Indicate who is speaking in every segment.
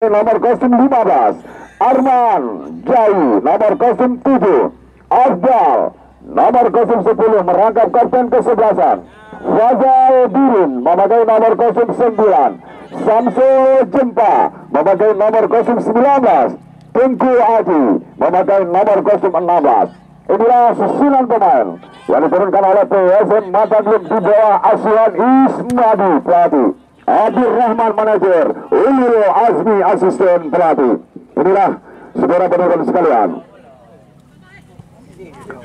Speaker 1: nomor 15 Arman Jai, nomor 07 Afdal, nomor 10 merangkap kapten kesebelasan. Fazal Birin memakai nomor 09, Samsul Jempa memakai nomor 19, Tengku Aji memakai nomor 16. Inilah susunan pemain yang diturunkan oleh PSM Mataglub di bawah asuhan Ismadi pelatih, Abdurrahman manajer, Ulil Azmi asisten pelatih. Inilah saudara penonton sekalian,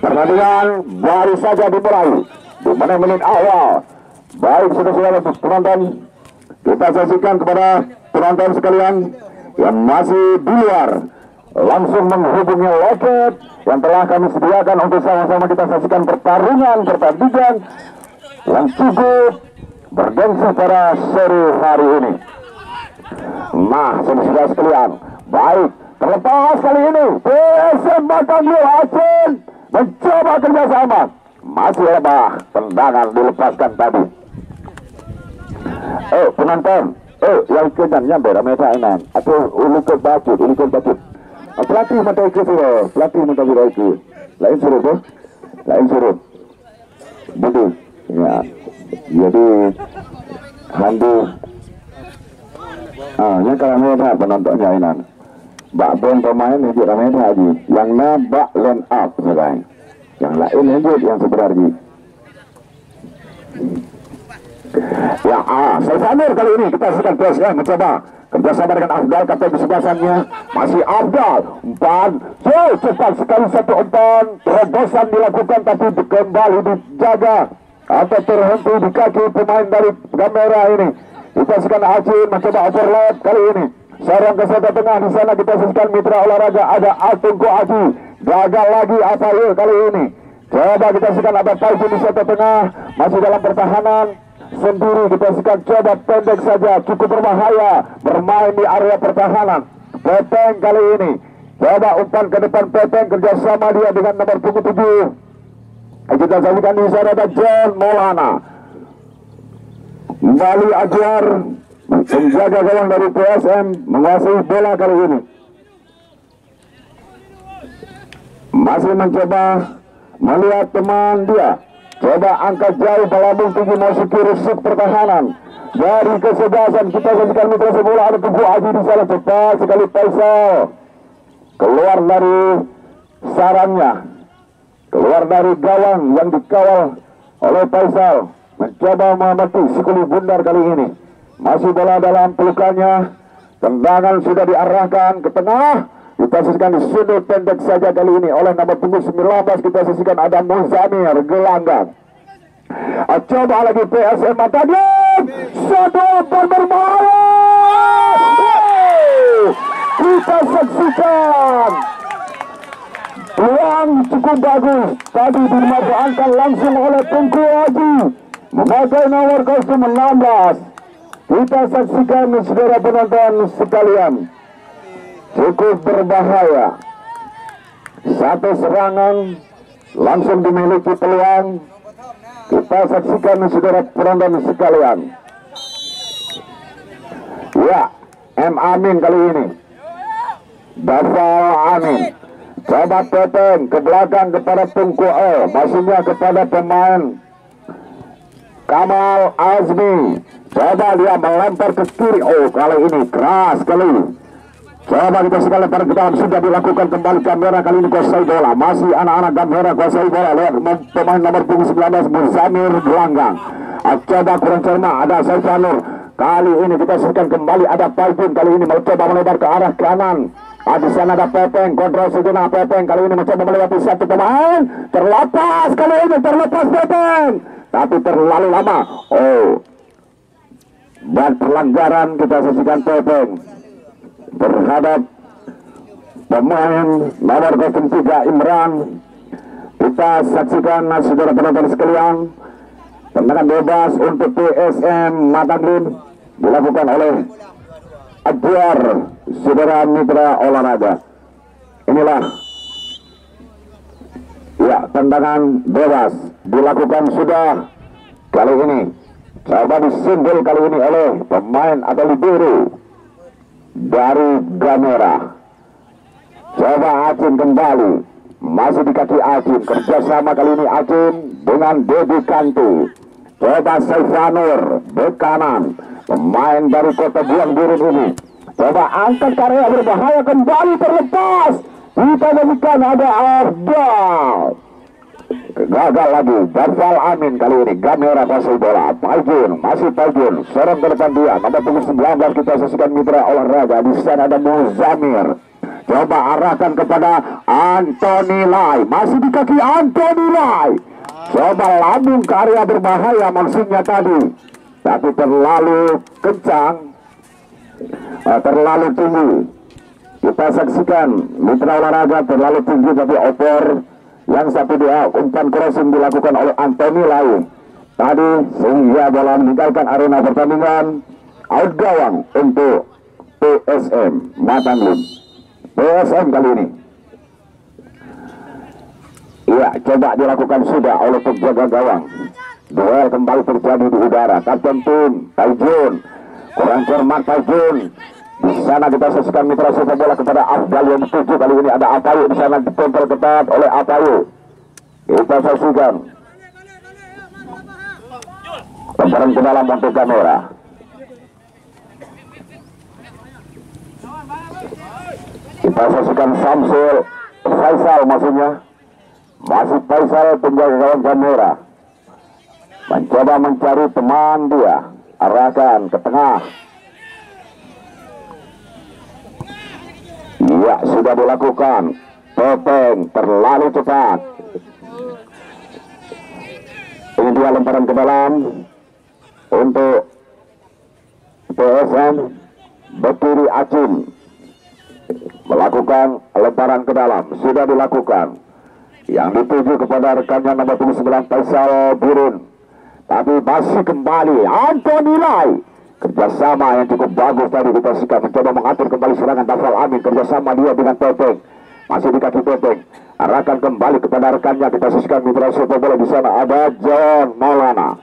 Speaker 1: pertandingan baru saja dimulai di menit-menit awal. Baik saudara-saudara penonton, kita saksikan kepada penonton sekalian yang masih di luar, langsung menghubungi loket yang telah kami sediakan untuk sama-sama kita saksikan pertandingan yang cukup bergengsi pada sore hari ini. Nah, saudara sekalian, baik, terlepas kali ini PSM Mataglub Aceh mencoba kerjasama. Masih rebah, tendangan dilepaskan tadi. Penonton, yang kejannya beramai-ramai atau ulukut bacut. Pelatih mata ikut lain suruh betul ya, jadi handu yang kalau merah penontonnya inan bak bon pemain itu ramai lagi yang nabak line up sekarang, yang lain itu yang sebenarnya ya. Selvanur kali ini kita sedang PSM mencoba kerjasama dengan Afdal, kapten kesebelasannya masih Afdal, umpan cepat sekali, satu umpan terobosan dilakukan tapi kembali dijaga atau terhenti di kaki pemain dari kamera ini. Kita saksikan Aceh mencoba overlap kali ini, serang ke sebelah tengah. Di sana kita saksikan mitra olahraga ada Tengku Aji, gagal lagi apa kali ini. Coba kita saksikan ada Taifun di sebelah tengah, masih dalam pertahanan sendiri. Kita saksikan coba pendek saja, cukup berbahaya bermain di area pertahanan. Peteng kali ini coba umpan ke depan, Peteng kerjasama dia dengan nomor 7. Kita saksikan di sana ada John Maulana, kembali Ajar menjaga gawang dari PSM menguasai bola kali ini, masih mencoba melihat teman dia. Coba angkat jauh, pelambung tinggi masuki rusuk pertahanan dari kesebelasan. Kita saksikan mitra sebola ada Tengku Aji di sana, cepat sekali Faisal keluar dari sarangnya, keluar dari gawang yang dikawal oleh Faisal, mencoba membantu Sikuli Bundar kali ini. Masih bola dalam pelukannya, tendangan sudah diarahkan ke tengah. Kita saksikan di sudut pendek saja kali ini oleh nomor 19. Kita saksikan ada Muzamir Gelanggang. Coba lagi PSM Mataglub, satu umpan berbahaya. Kita saksikan peluang cukup bagus tadi dimanfaatkan langsung oleh Tengku Aji memakai nomor 16. Kita saksikan saudara penonton sekalian, cukup berbahaya. Satu serangan langsung dimiliki peluang. Kita saksikan saudara penonton sekalian. Ya, M. Amin kali ini, Dafal Amin. Coba Peteng ke belakang kepada Tengku masuknya kepada pemain Kamal Azmi. Coba dia melempar ke kiri. Kali ini keras sekali. Coba kita sekali lempar ke dalam, sudah dilakukan kembali kamera kali ini kuasai bola. Masih anak-anak kamera kuasai bola. Lihat pemain nomor 19 Muzamir Gelanggang. Coba kurang cermat, ada Selvanur. Kali ini kita saksikan kembali ada Taifun kali ini mencoba melebar ke arah kanan. Di sana ada Peteng, kontrol sejenak Peteng kali ini mencoba melewati satu pemain. Terlepas kali ini, terlepas Peteng, tapi terlalu lama. Dan pelanggaran kita saksikan Peteng terhadap pemain nomor 03 Imran. Kita saksikan saudara penonton sekalian, tendangan bebas untuk PSM Mataglub dilakukan oleh Ajar, saudara mitra olahraga. Inilah ya, tendangan bebas dilakukan sudah kali ini. Coba disimbol kali ini oleh pemain atau libero dari Gamera. Coba Acin kembali, masih di kaki Acin, kerjasama kali ini Acin dengan Dedi Kanti. Coba Saifanur bek kanan, pemain dari Kota Buang Biru ini. Coba angkat karya berbahaya, kembali terlepas. Kita berikan ada Afdal. Gagal lagi, Dafal Amin kali ini. Gamera pasal bola, Pajun, masih Pajun, serang ke depan dia. Nomor punggung 19 kita saksikan mitra olahraga. Di sana ada Muzamir. Coba arahkan kepada Anthony Lai, masih di kaki Anthony Lai. Coba lambung ke area berbahaya maksudnya tadi, tapi terlalu kencang, terlalu tinggi. Kita saksikan mitra olahraga terlalu tinggi, tapi opor yang satu dia umpan crossing dilakukan oleh Anthony Lai tadi, sehingga bola meninggalkan arena pertandingan. Out gawang untuk PSM Matanglim. PSM kali ini, iya, coba dilakukan sudah oleh penjaga gawang. Duel kembali terjadi di udara. Kapten tim Taijun, kurang cermat Taijun. Di sana kita saksikan mitra sepak bola kepada Afdal yang tujuh. Kali ini ada Apayu di sana, ditempel ketat oleh Apayu. Kita saksikan lemparan ke dalam untuk Gamera. Kita saksikan Samsul Faisal, maksudnya masih Faisal penjaga gawang Gamera mencoba mencari teman dia, arahkan ke tengah. Iya, sudah dilakukan. Topeng terlalu cepat. Ini dia lemparan ke dalam untuk PSM. Bekiri Acin melakukan lemparan ke dalam, sudah dilakukan. Yang dituju kepada rekannya nomor 9 Faisal Burun, tapi masih kembali Anthony Lai. Kerjasama yang cukup bagus tadi kita sikat, mencoba mengatur kembali serangan Dafal Amin. Kerjasama dia dengan Topeng, masih di kaki Topeng, arahkan kembali kepada rekannya. Kita saksikan mitra sepak bola di sana ada John Maulana,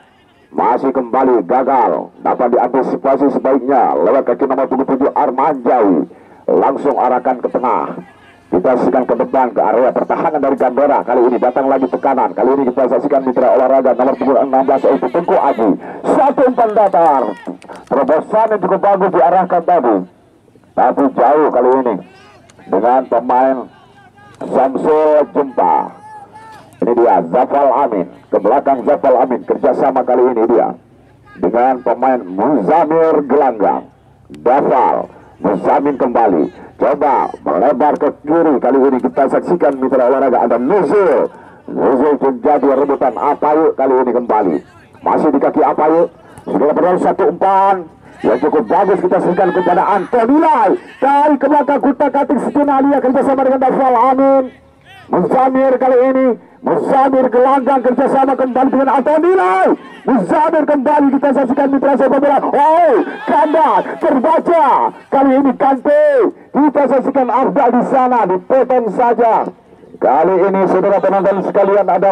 Speaker 1: masih kembali gagal, dapat diantisipasi sebaiknya lewat kaki nomor 7 Arman Jawi. Langsung arahkan ke tengah. Kita saksikan ke depan ke area pertahanan dari Gamera. Kali ini datang lagi ke kanan. Kali ini kita saksikan mitra olahraga nomor 16 yaitu Tengku Aji. Satu umpan datar, terobosan yang cukup bagus diarahkan tadi, tapi jauh kali ini dengan pemain Samsul Jumpa. Ini dia Zafal Amin, ke belakang Zafal Amin. Kerjasama kali ini dia dengan pemain Muzamir Gelanggang. Dafal Muzamin kembali, coba melebar ke kiri. Kali ini kita saksikan mitra olahraga ada Nuzul. Nuzul menjadi rebutan Apayu. Kali ini kembali masih di kaki Apayu. Sudah berlalu satu umpan yang cukup bagus kita saksikan kepada Anthony Lai. Dari ke belakang Kuta Katik Setunalia kerjasama dengan Dafal Amin. Muzamir kali ini, Muzamir Gelanggang kerjasama kembali dengan Anthony Lai. Muzamir kembali kita saksikan mitra sepak bola. Oh, kanda terbaca. Kali ini Kante. Kita saksikan Afdal di sana, dipotong saja. Kali ini saudara penonton sekalian ada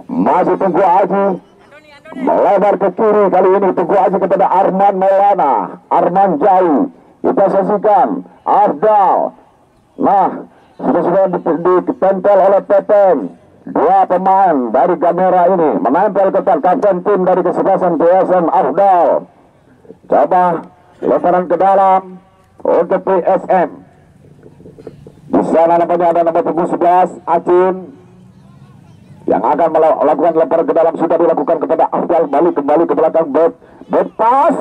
Speaker 1: masih Tengku Aji melebar ke kiri. Kali ini Tengku Aji kepada Arman Maulana, Arman Jai. Kita saksikan Afdal. Nah, sudah ditempel oleh Tepeng. Dua pemain dari Gamera ini menempel ketat. Kapten tim dari kesebelasan PSM Afdal. Coba lemparan ke dalam untuk PSM. Di sana namanya ada nomor 11 Acin yang akan melakukan lemparan ke dalam. Sudah dilakukan kepada Afdal. Balik kembali ke belakang, back pass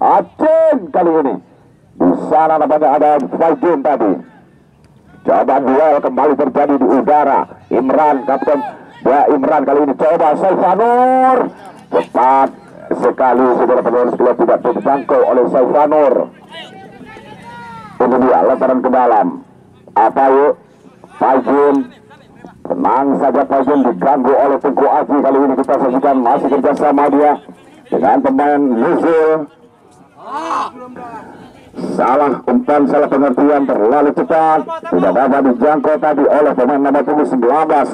Speaker 1: Acin kali ini. Di sana namanya ada Faidin tadi. Coba duel kembali terjadi di udara. Imran, kapten ya Imran kali ini coba Saifanur. Cepat sekali saudara penonton sekalian, tidak terjangkau oleh Saifanur. Ini dia lemparan ke dalam. Apayu, Pajun, tenang saja Pajun, diganggu oleh Tengku Aji. Kali ini kita saksikan masih kerjasama dia dengan pemain Nuzul. Salah umpan, salah pengertian, terlalu cepat, tidak dapat dijangkau tadi oleh pemain nomor 19.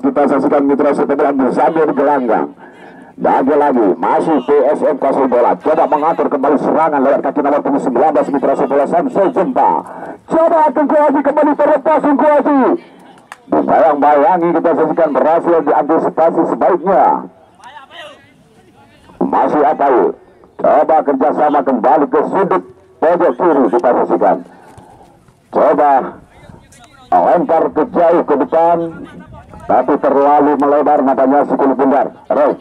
Speaker 1: Kita saksikan mitra sepak bola Muzamir Gelanggang. Lagi masih PSM kasih bola, coba mengatur kembali serangan lewat kaki nomor 19 Mitra Sekolah Samsul Jempa. Coba Tengku Haji kembali terlepas Tengku Haji. Bayang-bayangi kita saksikan berhasil diantisipasi sebaiknya. Masih Atai, coba kerjasama kembali ke sudut pojok kiri kita saksikan. Coba lempar ke jauh ke depan, tapi terlalu melebar matanya si kulit bundar. Roy.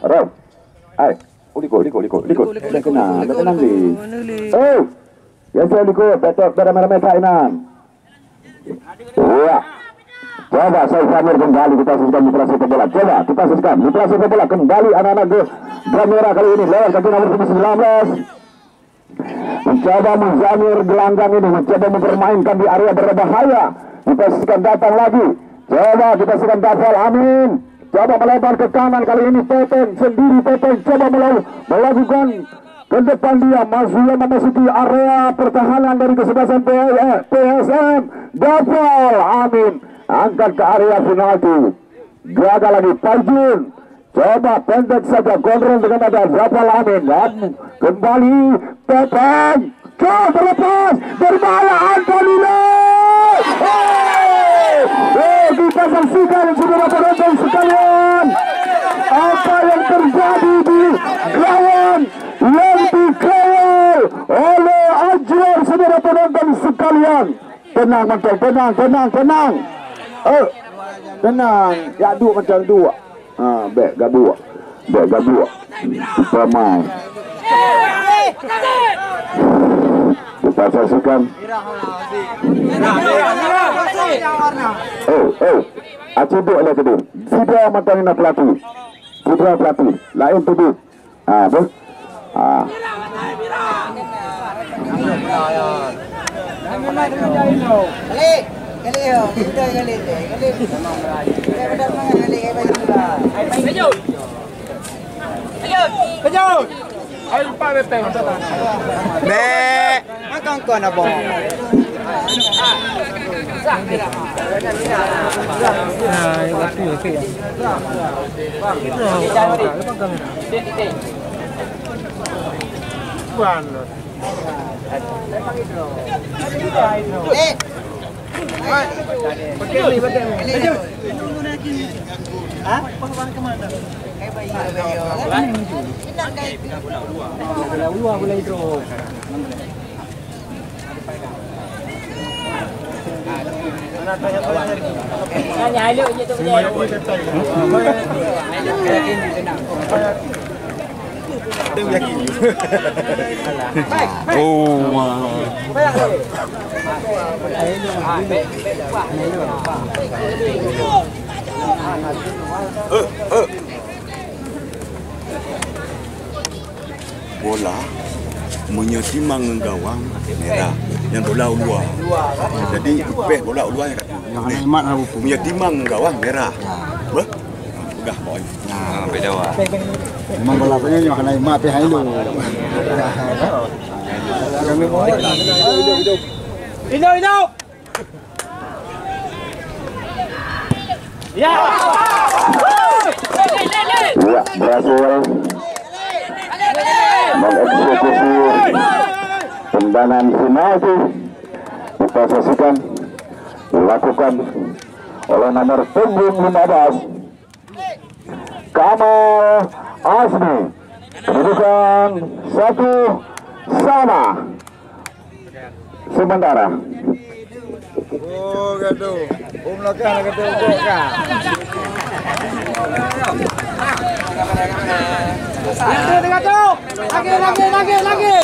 Speaker 1: Liko. Tenang di. Biasa Liko, betok merah-merah kainan. Iya. Coba saya Samir kembali kita saksikan Mitra Sepak Bola. Coba kita saksikan Mitra Sepak Bola kembali anak-anak ke Merah kali ini lewat kaki nomor 19. Mencoba Muzamir gelanggang ini mencoba mempermainkan di area berbahaya. Kita saksikan datang lagi. Coba kita saksikan Dafal Amin. Coba melebar ke kanan kali ini Peteng sendiri. Peteng coba melakukan ke depan dia. Masih memasuki area pertahanan dari kesebelasan PSM. Dafal Amin angkat ke area penalti. Gagal lagi Parjun. Coba pendek saja kontrol dengan ada Dafal Amin dan kembali Peteng. Coba terlepas berbahaya Antonino. Kita saksikan saudara penonton sekalian apa yang terjadi di lawan yang dikawal oleh Ajwar saudara penonton sekalian. Tenang macam tenang. Tenang, ya dua macam dua. Baik gabua. Pemain. Kita saksikan. Acibuk lah kedua. Sidra Matanina pelatih. Lain tuduh. Bos.
Speaker 2: Ayo lupa beteng. Makan kau nak bom.
Speaker 3: Bola menyetimang gawang merah yang bola luar. Jadi peh bola luar yang menyetimang gawang merah. Wah, udah boy. Nah, beda wah.
Speaker 4: Memang bola punya yang kena imat peh hai lu. Kami mau.
Speaker 2: Hidup. Ya.
Speaker 1: Ya, berhasil mengeksekusi tendangan penalti. Kita saksikan dilakukan oleh nomor punggung 15 Kamal Azmi. Kedudukan 1-1 sementara.
Speaker 4: Oh, gaduh. Belakang gaduh bukan. Lagi.